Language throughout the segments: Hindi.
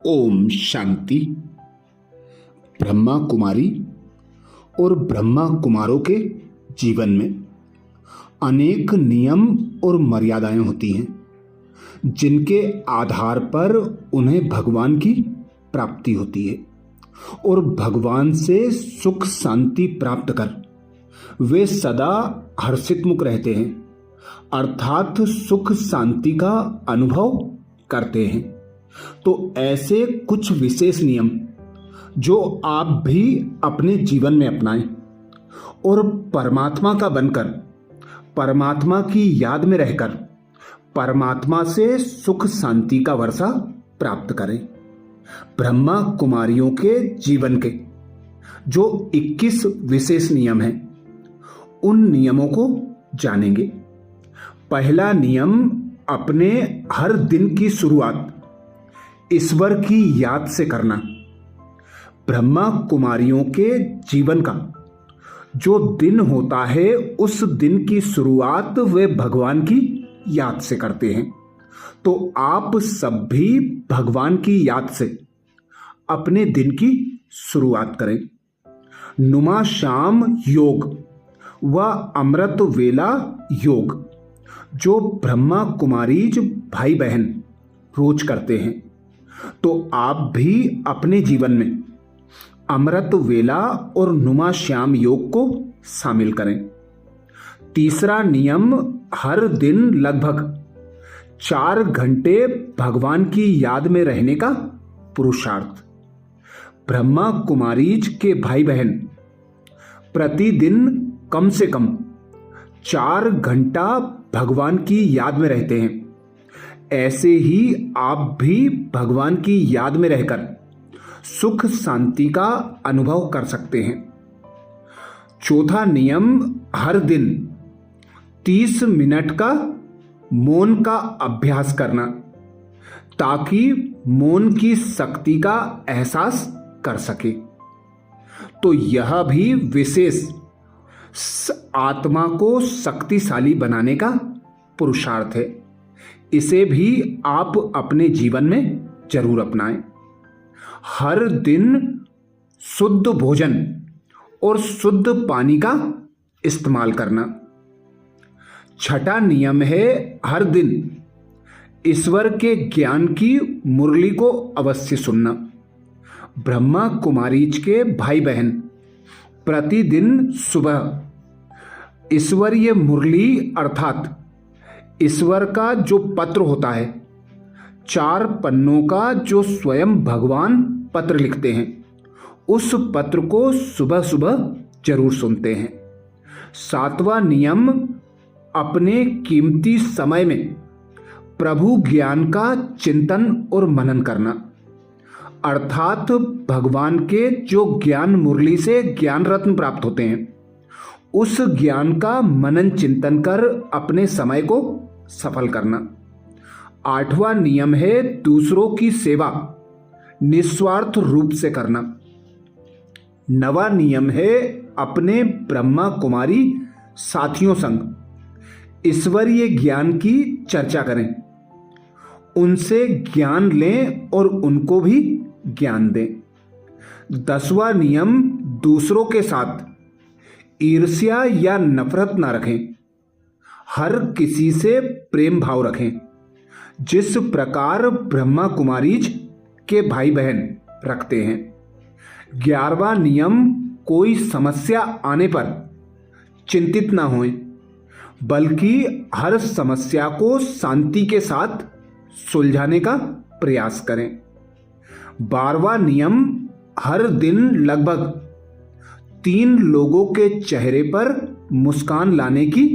ओम शांति। ब्रह्मा कुमारी और ब्रह्मा कुमारों के जीवन में अनेक नियम और मर्यादाएं होती हैं, जिनके आधार पर उन्हें भगवान की प्राप्ति होती है और भगवान से सुख शांति प्राप्त कर वे सदा हर्षित मुख रहते हैं, अर्थात सुख शांति का अनुभव करते हैं। तो ऐसे कुछ विशेष नियम जो आप भी अपने जीवन में अपनाएं और परमात्मा का बनकर परमात्मा की याद में रहकर परमात्मा से सुख शांति का वर्षा प्राप्त करें। ब्रह्मा कुमारियों के जीवन के जो 21 विशेष नियम हैं, उन नियमों को जानेंगे। पहला नियम, अपने हर दिन की शुरुआत ईश्वर की याद से करना। ब्रह्मा कुमारियों के जीवन का जो दिन होता है, उस दिन की शुरुआत वे भगवान की याद से करते हैं। तो आप सब भी भगवान की याद से अपने दिन की शुरुआत करें। नुमा शाम योग व अमृत वेला योग जो ब्रह्मा कुमारीज भाई बहन रोज करते हैं, तो आप भी अपने जीवन में अमृत वेला और नुमा श्याम योग को शामिल करें। तीसरा नियम, हर दिन लगभग 4 घंटे भगवान की याद में रहने का पुरुषार्थ। ब्रह्मा कुमारीज के भाई बहन प्रतिदिन कम से कम 4 घंटा भगवान की याद में रहते हैं। ऐसे ही आप भी भगवान की याद में रहकर सुख शांति का अनुभव कर सकते हैं। चौथा नियम, हर दिन 30 मिनट का मौन का अभ्यास करना, ताकि मौन की शक्ति का एहसास कर सके। तो यह भी विशेष आत्मा को शक्तिशाली बनाने का पुरुषार्थ है। इसे भी आप अपने जीवन में जरूर अपनाएं। हर दिन शुद्ध भोजन और शुद्ध पानी का इस्तेमाल करना। छठा नियम है, हर दिन ईश्वर के ज्ञान की मुरली को अवश्य सुनना। ब्रह्मा कुमारीज के भाई बहन प्रतिदिन सुबह ईश्वरीय मुरली अर्थात ईश्वर का जो पत्र होता है, 4 पन्नों का जो स्वयं भगवान पत्र लिखते हैं, उस पत्र को सुबह सुबह जरूर सुनते हैं। 7वां नियम, अपने कीमती समय में प्रभु ज्ञान का चिंतन और मनन करना, अर्थात भगवान के जो ज्ञान मुरली से ज्ञान रत्न प्राप्त होते हैं, उस ज्ञान का मनन चिंतन कर अपने समय को सफल करना। 8वां नियम है, दूसरों की सेवा निस्वार्थ रूप से करना। 9वां नियम है, अपने ब्रह्मा कुमारी साथियों संग ईश्वरीय ज्ञान की चर्चा करें, उनसे ज्ञान लें और उनको भी ज्ञान दें। 10वां नियम, दूसरों के साथ ईर्ष्या या नफरत ना रखें, हर किसी से प्रेम भाव रखें, जिस प्रकार ब्रह्मा कुमारीज के भाई बहन रखते हैं। 11वां नियम, कोई समस्या आने पर चिंतित ना होएं, बल्कि हर समस्या को शांति के साथ सुलझाने का प्रयास करें। 12वां नियम, हर दिन लगभग 3 लोगों के चेहरे पर मुस्कान लाने की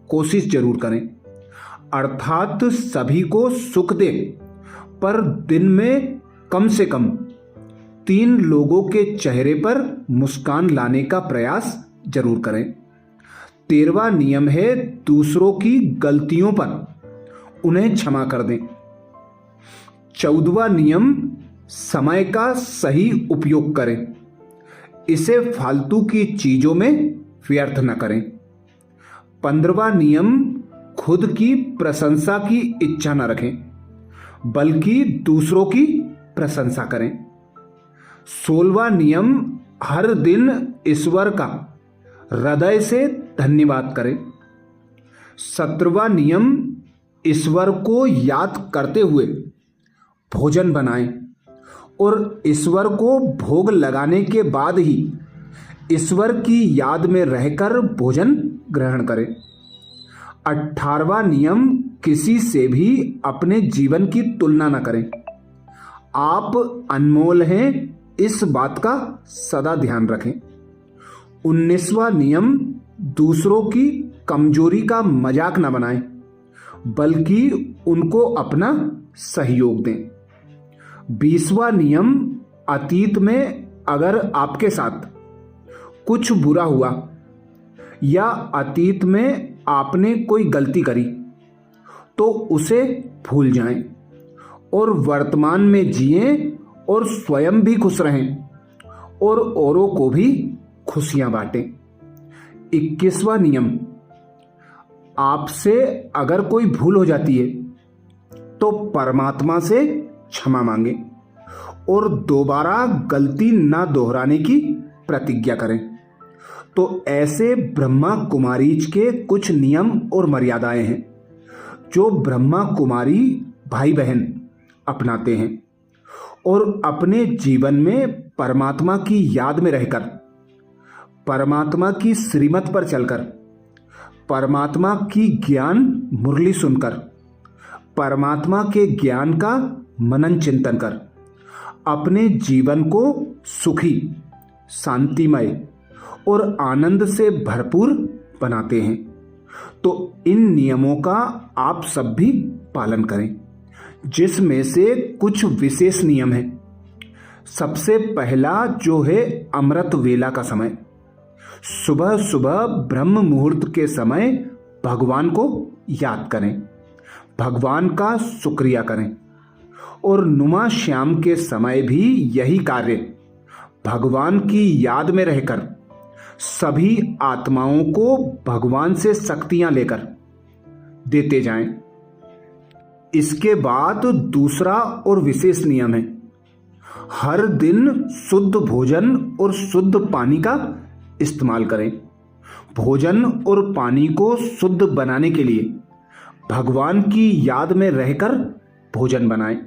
कोशिश जरूर करें, अर्थात सभी को सुख दे, पर दिन में कम से कम 3 लोगों के चेहरे पर मुस्कान लाने का प्रयास जरूर करें। 13वां नियम है, दूसरों की गलतियों पर उन्हें क्षमा कर दें। 14वां नियम, समय का सही उपयोग करें, इसे फालतू की चीजों में व्यर्थ न करें। 15वां नियम, खुद की प्रशंसा की इच्छा न रखें, बल्कि दूसरों की प्रशंसा करें। 16वां नियम, हर दिन ईश्वर का हृदय से धन्यवाद करें। 17वां नियम, ईश्वर को याद करते हुए भोजन बनाएं और ईश्वर को भोग लगाने के बाद ही ईश्वर की याद में रहकर भोजन ग्रहण करें। 18वां नियम, किसी से भी अपने जीवन की तुलना न करें। आप अनमोल हैं, इस बात का सदा ध्यान रखें। 19वां नियम, दूसरों की कमजोरी का मजाक न बनाएं, बल्कि उनको अपना सहयोग दें। 20वां नियम, अतीत में अगर आपके साथ कुछ बुरा हुआ या अतीत में आपने कोई गलती करी तो उसे भूल जाएं और वर्तमान में जिएं और स्वयं भी खुश रहें और औरों को भी खुशियां बांटें। 21वां नियम, आपसे अगर कोई भूल हो जाती है तो परमात्मा से क्षमा मांगे और दोबारा गलती ना दोहराने की प्रतिज्ञा करें। तो ऐसे ब्रह्मा कुमारीज के कुछ नियम और मर्यादाएं हैं जो ब्रह्मा कुमारी भाई बहन अपनाते हैं और अपने जीवन में परमात्मा की याद में रहकर, परमात्मा की श्रीमत पर चलकर, परमात्मा की ज्ञान मुरली सुनकर, परमात्मा के ज्ञान का मनन चिंतन कर अपने जीवन को सुखी, शांतिमय और आनंद से भरपूर बनाते हैं। तो इन नियमों का आप सब भी पालन करें, जिसमें से कुछ विशेष नियम हैं। सबसे पहला जो है अमृत वेला का समय। सुबह सुबह ब्रह्म मुहूर्त के समय भगवान को याद करें, भगवान का शुक्रिया करें और नुमा श्याम के समय भी यही कार्य भगवान की याद में रहकर सभी आत्माओं को भगवान से शक्तियां लेकर देते जाएं। इसके बाद दूसरा और विशेष नियम है, हर दिन शुद्ध भोजन और शुद्ध पानी का इस्तेमाल करें। भोजन और पानी को शुद्ध बनाने के लिए भगवान की याद में रहकर भोजन बनाएं,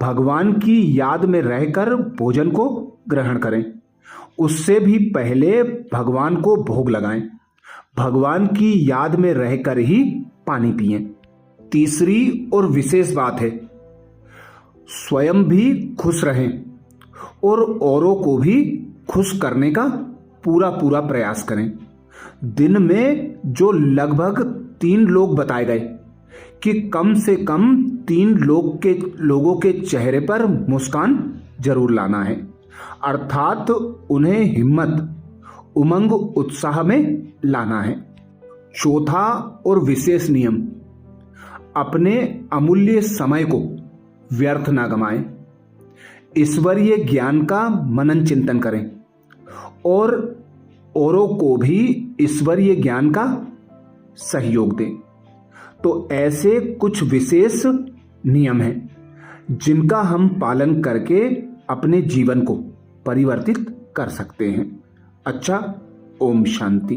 भगवान की याद में रहकर भोजन को ग्रहण करें। उससे भी पहले भगवान को भोग लगाएं, भगवान की याद में रहकर ही पानी पिएं। तीसरी और विशेष बात है, स्वयं भी खुश रहें और औरों को भी खुश करने का पूरा पूरा प्रयास करें। दिन में जो लगभग 3 लोग बताए गए कि कम से कम 3 लोगों के चेहरे पर मुस्कान जरूर लाना है, अर्थात उन्हें हिम्मत, उमंग, उत्साह में लाना है। चौथा और विशेष नियम, अपने अमूल्य समय को व्यर्थ ना गंवाएं। ईश्वरीय ज्ञान का मनन चिंतन करें और औरों को भी ईश्वरीय ज्ञान का सहयोग दें। तो ऐसे कुछ विशेष नियम हैं जिनका हम पालन करके अपने जीवन को परिवर्तित कर सकते हैं। अच्छा, ओम शांति।